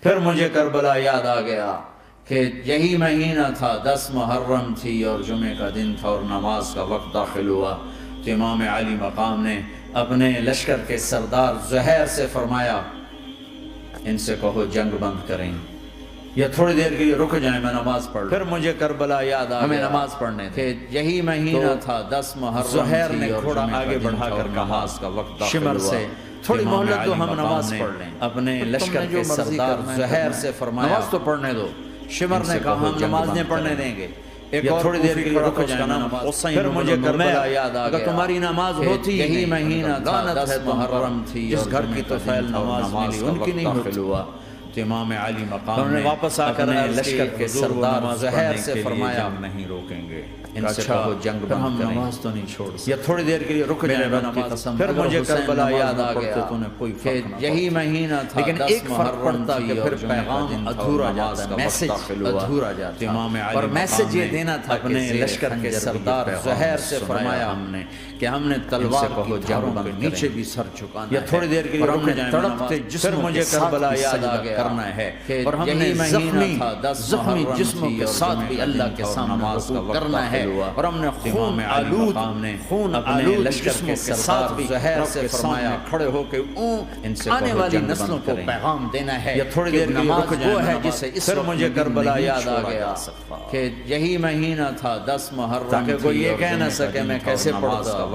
پھر مجھے کربلا یاد آ گیا کہ یہی مہینہ تھا 10 محرم تھی اور جمعے کا دن تھا اور نماز کا وقت داخل ہوا تو امام علی مقام نے اپنے لشکر کے سردار زہیر سے فرمایا ان سے کہو جنگ بند کریں یا تھوڑی دیر کے لیے رک جائیں، میں نماز پڑھ لوں۔ پھر مجھے کربلا یاد آ گیا، ہمیں نماز پڑھنے کہ یہی مہینہ تھا 10 محرم زہیر نے گھوڑا آگے بڑھا کر نماز کا وقت داخل ہوا، شمر سے تھوڑی مہلت دو ہم نماز پڑھ لیں۔ اپنے لشکر کے سردار زہیر سے فرمایا نماز تو پڑھنے دو۔ شمر نے کہا ہم نماز نہیں پڑھنے دیں گے، ایک اور تھوڑی دیر کے لیے رک جائیں نماز۔ پھر مجھے کربلا یاد آ گیا، تمہاری نماز ہوتی یہی مہینہ تھا 10 محرم تھی، اس گھر کی تو فیل نماز ملی ان کی نہیں ہوتی ہوا تو امام علی مقام نے واپس آ کر لشکر کے سردار زہیر سے فرمایا ہم نہیں روکیں گے، ان سے کہو جنگ بند کریں، ہم نماز تو نہیں چھوڑ سکتے، یا تھوڑی دیر کے لیے رک جائیں نماز۔ پھر مجھے کربلا یاد آ گیا کہ یہی مہینہ تھا، لیکن ایک فرق پڑتا کہ پھر پیغام ادھورا جاتا ہے، میسج ادھورا جاتا ہے، اور میسج یہ دینا تھا اپنے لشکر کے سردار زہیر سے فرمایا ہم نے کہ ہم نے تلوار کو جنگ بند نیچے بھی سر جھکانا ہے، یا تھوڑی دیر کے لیے رک جائیں نماز۔ پھر مجھے کربلا یاد آ گیا کرنا ہے اور ہم نے زخمی جسموں کے ساتھ بھی اللہ کے سامنے نماز کا کرنا ہے، اور ہم نے خون آلود اپنے لشکر کے ساتھ بھی زہیر سے فرمایا کھڑے ہو کے آنے والی نسلوں کو پیغام دینا ہے، یا تھوڑی دیر کے لیے رک جائیں نماز۔ پھر مجھے کربلا یاد آ گیا کہ یہی مہینہ تھا 10 محرم، تاکہ کوئی یہ کہہ نہ سکے میں کیسے پڑھتا،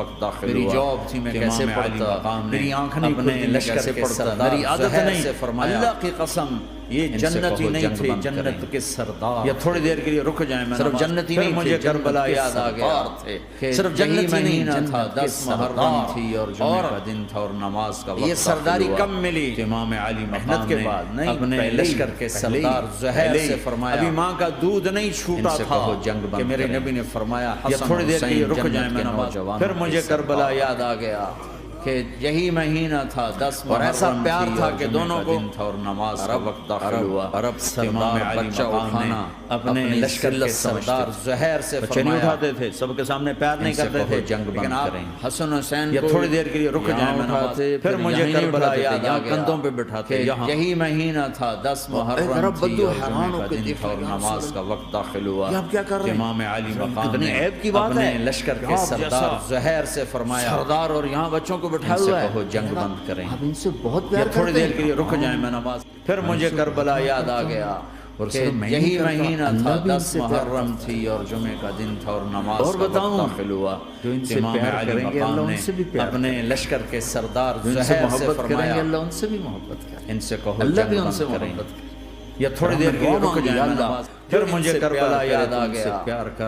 میری جاب تھی میں کیسے پڑھتا، میری آنکھ نہیں کھلتی میں کیسے پڑھتا، میری عادت نہیں۔ اللہ کی قسم یہ جنتی نہیں تھے، جنت کے سردار، یا تھوڑی دیر کے لیے رک جائیں میں صرف جنتی نہیں۔ مجھے کربلا یاد آ گیا صرف جنتی نہیں تھا 10 محرم تھی اور جمعہ کا دن تھا اور نماز کا وقت، یہ سرداری کم ملی امام علی محنت کے بعد نہیں، اپنے لشکر کے سردار زہیر سے فرمایا ابھی ماں کا دودھ نہیں چھوٹا تھا کہ میرے نبی نے فرمایا یا تھوڑی دیر کے لیے رک جائیں میں نماز۔ پھر مجھے کربلا یاد آ گیا کہ یہی مہینہ تھا 10 محرم، اور ایسا پیار تھا کہ دونوں کو اور نماز کا وقت داخل ہوا۔ عرب سردار بچہ اٹھانا اپنے لشکر کے سردار زہیر سے فرمایا اٹھاتے تھے، سب کے سامنے پیار نہیں کرتے تھے، جنگ بند کریں۔ حسن حسین کو تھوڑی دیر کے لیے رک جائیں میں نماز۔ پھر مجھے کربلا یاد آ گیا کندھوں پہ بٹھاتے یہی مہینہ تھا 10 محرم تھی اور جمعہ کا دن تھا اور نماز کا وقت داخل ہوا۔ امام علی مقام نے اپنے لشکر کے سردار زہیر سے فرمایا سردار اور یہاں بچوں کو ان سے کہو جنگ بند کریں، اب ان سے بہت پیار تھوڑی دیر کے لیے رک جائیں میں نماز۔ پھر مجھے کربلا یاد آ گیا کہ یہی مہینہ تھا 10 محرم تھی اور جمعے کا دن تھا اور نماز کا وقت داخل ہوا۔ امام علی مقام نے اپنے لشکر کے سردار زہیر سے فرمایا اللہ ان سے بھی محبت کریں، ان سے کہو جنگ بند کریں، یا تھوڑی دیر کے لیے رک جائیں میں نماز۔ پھر مجھے کربلا یاد آ گیا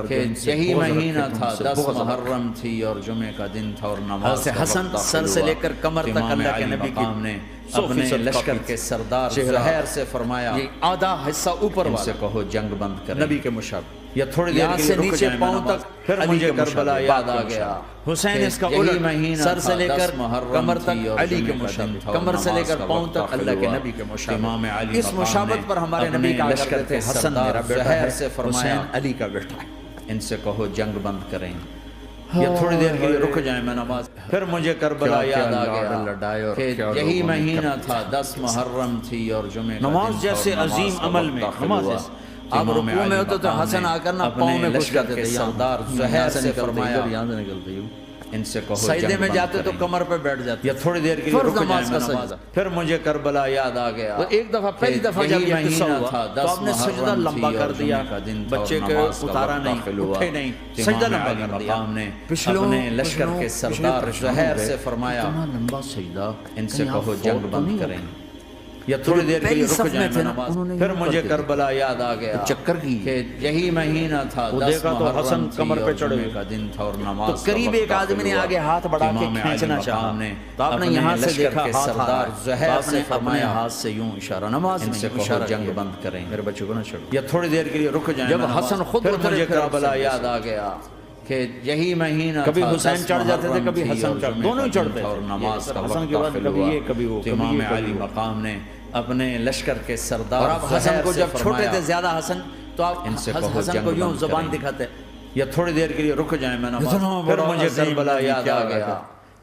کہ یہی مہینہ تھا 10 محرم تھی اور جمعے کا دن تھا اور نماز کا وقت داخل ہوا۔ سر سے لے کر کمر تک اللہ کے نبی نے اپنے لشکر کے سردار زہیر سے فرمایا یہ آدھا حصہ اوپر والا، ان سے کہو جنگ بند کریں، نبی کے مشابہ، یا تھوڑی دیر کے لیے رک جائیں میں نماز۔ پھر مجھے کربلا یاد آ گیا حسین اس کا الٹ، سر سے لے کر کمر تک علی کے مشابہ، کمر سے لے کر پاؤں تک اللہ کے نبی کے مشابہ۔ اس مشابہت پر ہمارے نبی کا لشکر کے حسن میرا زہیر سے فرمایا علی کا بیٹا ہے، ان سے کہو جنگ بند کریں، یا تھوڑی دیر کے لیے رک جائیں میں نماز۔ پھر مجھے کربلا یاد آ گیا کہ یہی مہینہ تھا 10 محرم تھی اور جمعے کا نماز جیسے عظیم عمل میں نماز آپ رکوع میں ہوتے تو حسن آ کر نہ پاؤں میں گھس جاتے تھے، سردار زہیر سے فرمایا ان سے کہو سجدے میں جاتے تو کمر پہ بیٹھ جاتے، یا تھوڑی دیر کے لیے رک جائیں میں نماز۔ پھر مجھے کربلا یاد آ گیا ایک دفعہ پہلی دفعہ جب یہ قصہ ہوا تو آپ نے سجدہ لمبا کر دیا، بچے کے اتارا نہیں، اٹھے نہیں، سجدہ لمبا کر دیا۔ اپنے لشکر کے سردار زہیر سے فرمایا اتنا لمبا سجدہ ان سے کہو جنگ بند کریں، یا تھوڑی دیر کے لیے رک جائیں میں نماز۔ پھر مجھے کربلا یاد آ گیا چکر کی کہ یہی مہینہ تھا 10 محرم تھی اور جمعے کا دن تھا اور نماز تو قریب ایک آدمی نے آگے ہاتھ بڑھا کے کھینچنا چاہا تو آپ نے یہاں سے دیکھا سردار زہیر سے فرمایا ہاتھ سے یوں اشارہ، نماز ان سے کہو جنگ بند کریں، میرے بچوں کو نہ چھوڑو، یا تھوڑی دیر کے لیے رک جائیں۔ جب حسن خود پھر مجھے کربلا یاد آ گیا کہ یہی مہینہ کبھی حسین چڑھ جاتے تھے کبھی حسن چڑھ، دونوں ہی چڑھتے اور نماز کا حسن وقت کے بعد داخل کبھی ہوا۔ یہ کبھی وہ، امام علی مقام نے اپنے لشکر کے سردار اور آپ حسن کو جب چھوٹے تھے زیادہ حسن تو آپ ان سے کہو حسن کو یوں زبان دکھاتے، یا تھوڑی دیر کے لیے رک جائیں میں نماز۔ پھر مجھے کربلا یاد آ گیا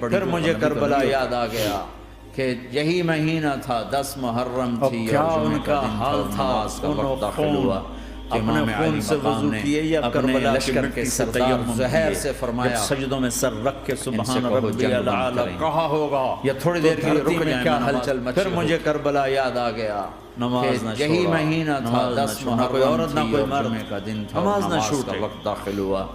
پھر مجھے کربلا یاد آ گیا کہ یہی مہینہ تھا 10 محرم تھی اور جمعے کا دن تھا، نماز کا وقت داخل ہوا۔ امام علی مقام نے اپنے لشکر کے سردار زہیر سے فرمایا سجدوں میں سر رکھ کے سبحان ربی الاعلی کہا ہوگا، یا تھوڑی دیر کے لیے رک جائیں، کیا ہلچل مچی۔ پھر مجھے کربلا یاد آ گیا نماز نہ یہی مہینہ تھا 10 محرم کوئی عورت نہ کوئی مرد، جمعے کا دن تھا، نماز نہ نماز کا چھوٹے۔ وقت داخل ہوا۔